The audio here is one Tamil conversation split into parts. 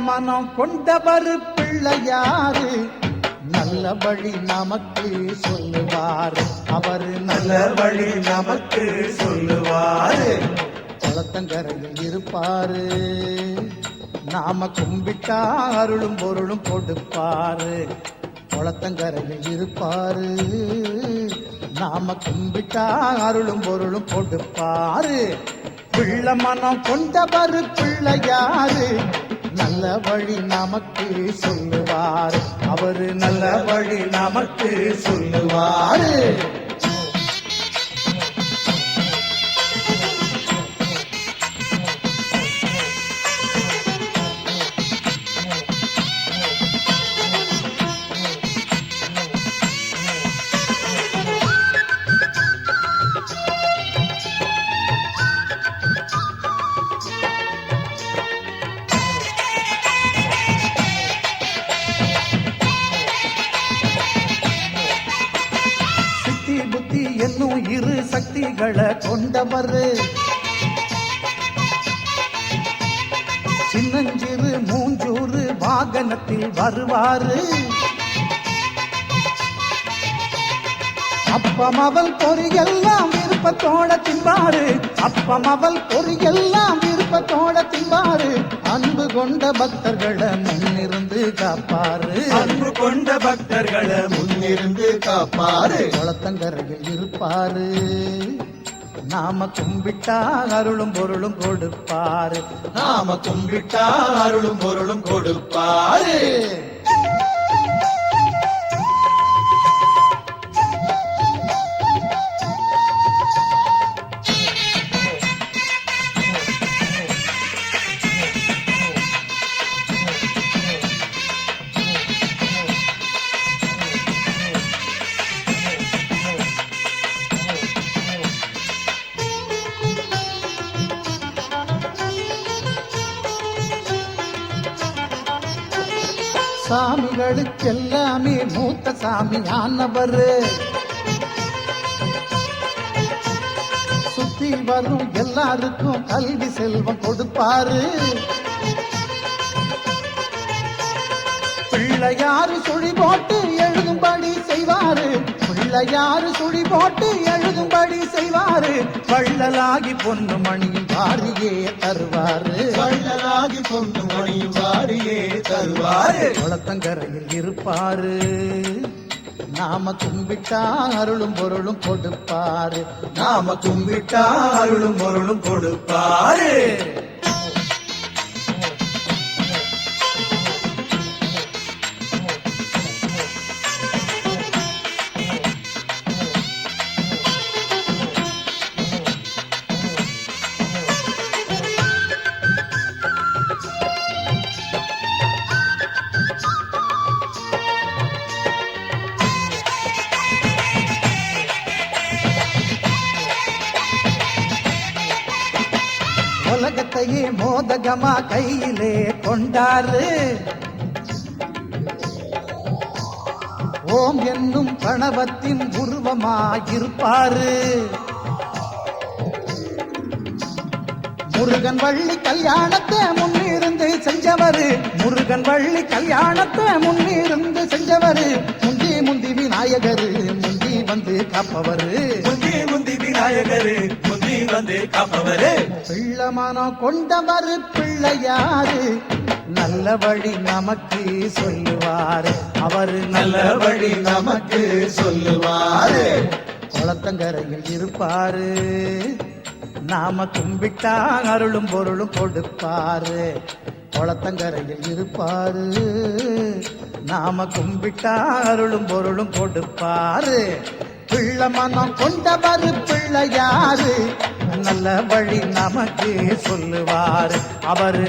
மனம் கொண்டவர் பிள்ளையாரு நல்ல வழி நமக்கு சொல்லுவார். அவர் நல்ல வழி நமக்கு சொல்லுவார். குளத்தங்கரையில் இருப்பாரு, நாம கும்பிட்டா அருளும் பொருளும் கொடுப்பாரு. குளத்தங்கரையில் இருப்பாரு, நாம கும்பிட்டா அருளும் பொருளும் கொடுப்பாரு. பிள்ளை மனம் கொண்டவர் பிள்ளையாரு நல்ல வழி நமக்கு சொல்லுவார். அவரு நல்ல வழி நமக்கு சொல்லுவாரு. என்னும் இரு சக்திகளை கொண்டவர் சின்னஞ்சிறு மூஞ்சூறு வாகனத்தில் வருவாரு. அப்பம் அவள் பொறியெல்லாம் விருப்பத்தோட தின்பாரு. அப்பம் அவள் பொறியெல்லாம் விருப்பத்தோட தின்பாரு. அன்பு கொண்ட பக்தர்களை முன்னிருந்து காப்பாரு. அன்பு கொண்ட பக்தர்களை முன்னிருந்து காப்பாரு. குளத்தங்கரையில் இருப்பாரு, நாம கும்பிட்டா அருளும் பொருளும் கொடுப்பாரு. நாம கும்பிட்டா அருளும் பொருளும் கொடுப்பாரு. சாமிகளுக்கெல்லாமே மூத்த சாமி ஆனவர். சுத்தி வரும் எல்லாருக்கும் கல்வி செல்வம் கொடுப்பாரு. பிள்ளையாரு சுழி போட்டு எழுதும்படி செய்வாரு. பிள்ளையாரு சுழி போட்டு எழுதும்படி செய்வாரு. வள்ளலாகி பொண்ணு மணியும் வாரியே தருவாரு. வள்ளலாகி பொண்ணு மணியும் வாரியே தருவாரு. குளத்தங்கரையில் இருப்பாரு, நாம கும்பிட்டா அருளும் பொருளும் கொடுப்பாரு. நாம கும்பிட்டா அருளும் பொருளும் கொடுப்பாரு. உலகத்தையே மோதகமா கையிலே கொண்டாரு. ஓம் என்னும் கணவத்தின் உருவமாயிருப்பாரு. முருகன் வள்ளி கல்யாணத்தை முன்னிருந்து செஞ்சவரு. முருகன் வள்ளி கல்யாணத்தை முன்னிருந்து செஞ்சவரு. முந்தி முந்தி விநாயகரு முந்தி வந்து காப்பவரு. முந்தி முந்தி விநாயகரு முந்தி வந்து காப்பவரு. பிள்ளை மனம் கொண்டவர் பிள்ளையாரு நல்ல வழி நமக்கு சொல்லுவாரு. அவரு நல்ல வழி நமக்கு சொல்லுவாரு. குளத்தங்கரையில் இருப்பாரு, நாம கும்பிட்டா அருளும் பொருளும் கொடுப்பாரு. குளத்தங்கரையில் இருப்பாரு, நாம கும்பிட்டா அருளும் பொருளும் கொடுப்பாரு. பிள்ளை மனம் கொண்டவர் பிள்ளையாரு நல்ல வழி நமக்கு சொல்லுவாரு. அவரு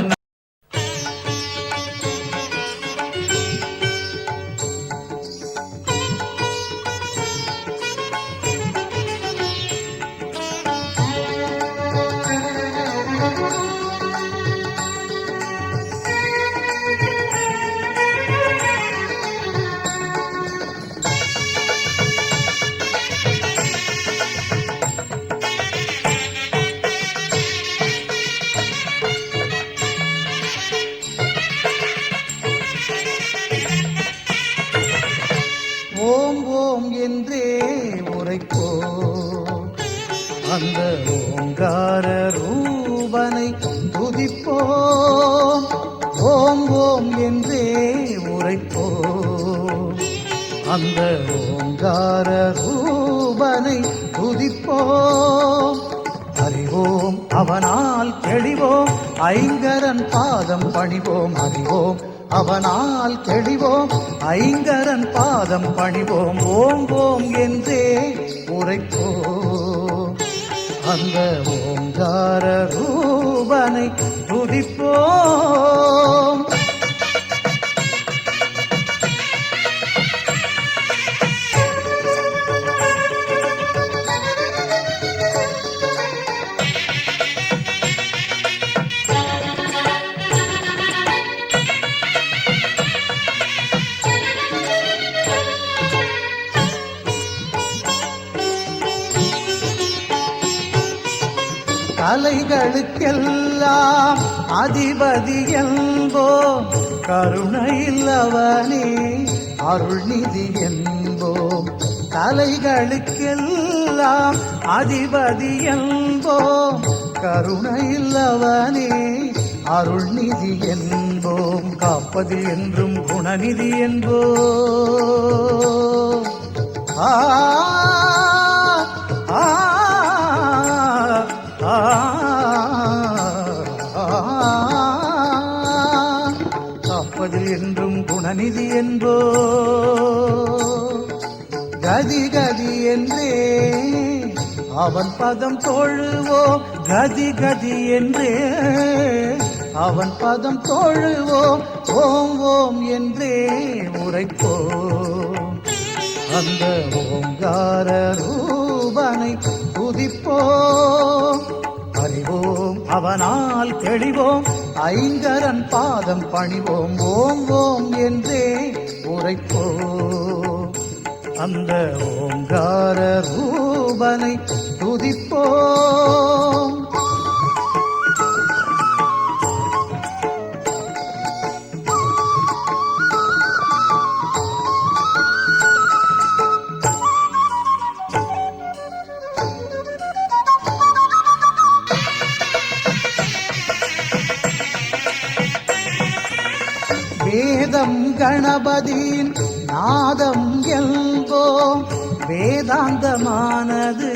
ஓம் என்றே உரைப்போம் அந்த ஓங்கார ரூபனை துதிப்போம் ஓம் ஓம் என்றே உரைப்போம் அந்த ஓங்கார ரூபனை துதிப்போம் அறிவோம் அவனால் தெளிவோம் ஐங்கரன் பாதம் பணிவோம் அறிவோம் அவனால் தெளிவோம் ஐங்கரன் பாதம் பணிவோம் ஓம் ஓம் என்றே உரைப்போம் அந்த ஓங்கார ரூபனை துதிப்போம் கலைகளுக்கெல்லாம் அதிபதி என்போம் கருணையில் அவனே அருள்நிதி என்போம் கலைகளுக்கெல்லாம் அதிபதி என்போம் கருணையில் அவனே அருள்நிதி என்போம் காப்பது என்றும் குணநிதி என்போம் ஆ காப்பதில் என்றும் குணநிதி என்போ கதி கதி என்றே அவன் பதம் தொழுவோம் கதி கதி என்றே அவன் பதம் தொழுவோம் ஓம் ஓம் என்றே உரைப்போம் அந்த ஓங்கார ரூபனை துதிப்போம் அறிவோம் அவனால் தெளிவோம் ஐங்கரன் பாதம் பணிவோம் ஓம் ஓம் என்றே உரைப்போம் அந்த ஓங்கார ரூபனை துதிப்போம் வேதம் கணபதியின் நாதம் என்போம் வேதாந்தமானது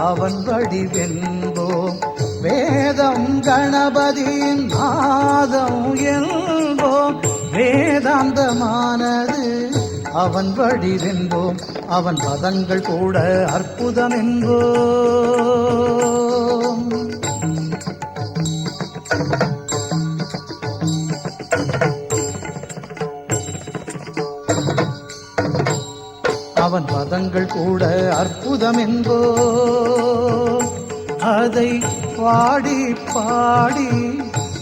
அவன் வடிவென்போம் வேதம் கணபதியின் நாதம் என்போம் வேதாந்தமானது அவன் வடிவென்போம் அவன் பதங்கள் கூட அற்புதம் என்போம் அவன் பதங்கள் கூட அற்புதம் என்போ அதை பாடி பாடி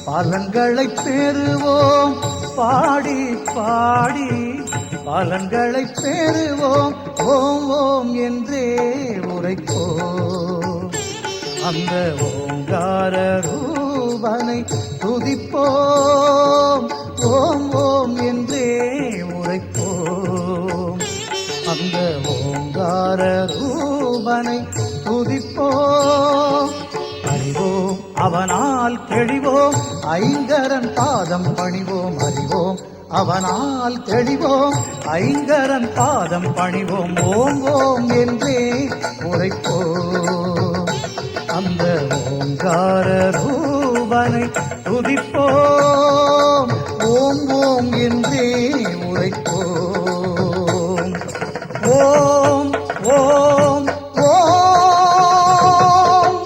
பலன்களை பெறுவோம் பாடி பாடி பலன்களை பெறுவோம் ஓம் ஓம் என்றே உரைப்போம் அந்த ஓங்கார ரூபனை துதிப்போம் ஓம் ஓம் என்றே உரைப்போம் அந்த ஓங்கார ரூபனை துதிப்போம் அறிவோம் அவனால் தெளிவோம் ஐங்கரன் பாதம் பணிவோம் அறிவோம் அவனால் தெளிவோம் ஐங்கரன் பாதம் பணிவோம் ஓம் ஓம் என்றே உரைப்போம் அந்த ஓங்கார ரூபனை துதிப்போம் ஓம் ஓம் என்றே உரைப்போம் ஓம் ஓம் ஓம்.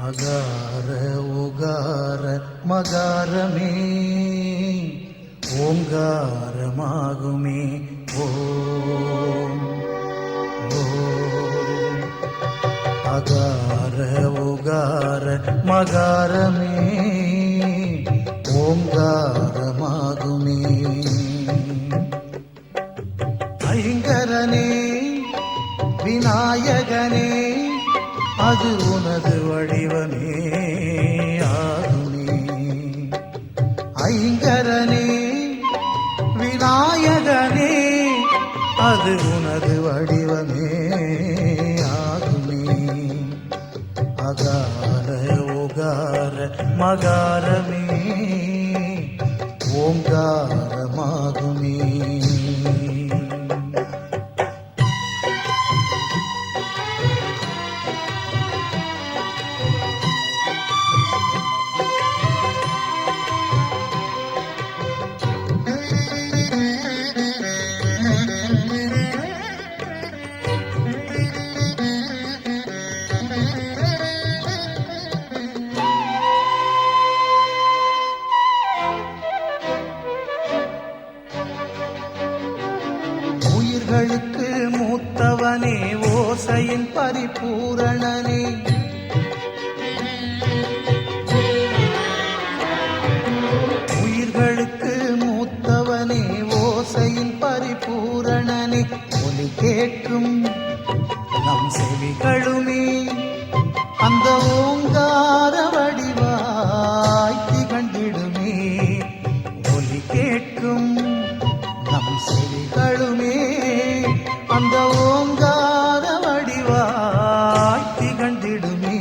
அகார உகார மகாரமே ஓங்காரமாகுமே. ஓம் ஓம் அகார உகார மகாரமே ஓங்காரமாகுமே. ஐங்கரனே விநாயகனே அது உனது வடிவமே ஆகுமே. ஐங்கரனே விநாயகனே அது உனது வடிவமே ஆகுமே. அகார உகார மகாரமே ஓங்காரமாகுமே. உயிர்களுக்கு மூத்தவனே ஓசையின் பரிபூரணனே. உயிர்களுக்கு மூத்தவனே ஓசையின் பரிபூரணனே. ஒலி கேட்கும் நம் செவிகளுமே அந்த ஓங்கார வடிவாய் திகழ்ந்திடுமே. ஒலி கேட்கும் நம் செவிகளுமே அந்த ஓங்கார வடிவாய் திகழ்ந்திடுமே.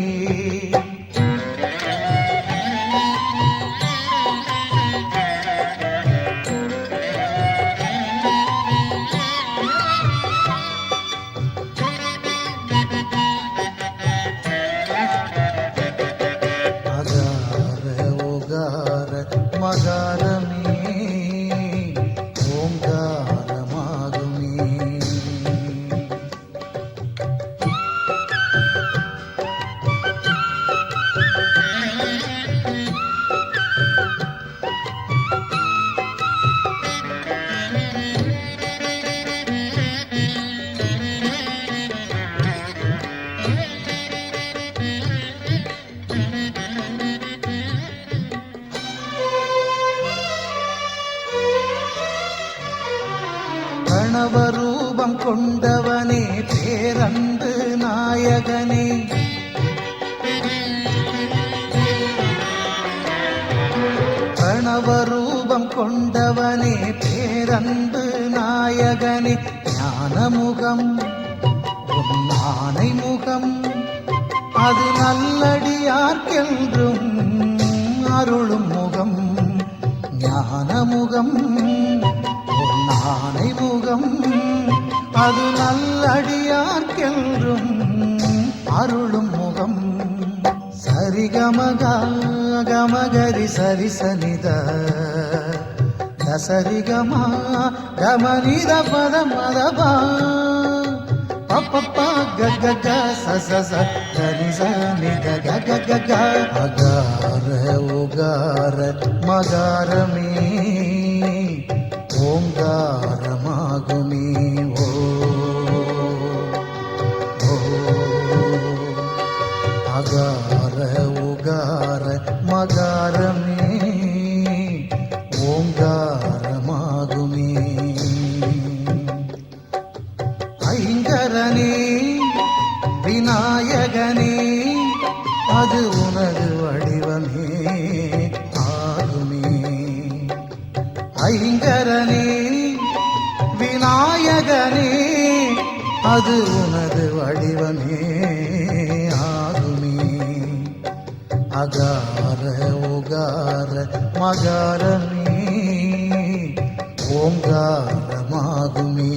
அகார உகார மகாரமே ஓங்காரமாகுமே. பிரணவரூபம் கொண்டவனே பேரன்பு நாயகனே. பிரணவரூபம் கொண்டவனே பேரன்பு நாயகனே. ஞானமுகம் உன் ஆனை முகம் அது நல்லடியார்க்கென்றும் அருளும் முகம். ஞானமுகம் ஆனை முகம் அது நல்லடியார்க்கென்றும் அருளும் முகம். சரிகமக கமகரி சரிசனித தசரிகமா கமனித பத மதபா பப்பப்பா கக சச கனிச நித கக. அகார உகார மகாரமே ஓங்காரமாகுமே. ஓ அகார உகார மகாரமே ஓங்காரமாகுமே. ஐங்கரனே விநாயகனே அது உனது வடிவமே ஆகுமே. ஐங்கரனே விநாயகனே அது உனது வடிவமே ஆகுமே. அகார உகார மகாரமே ஓங்காரமாகுமே.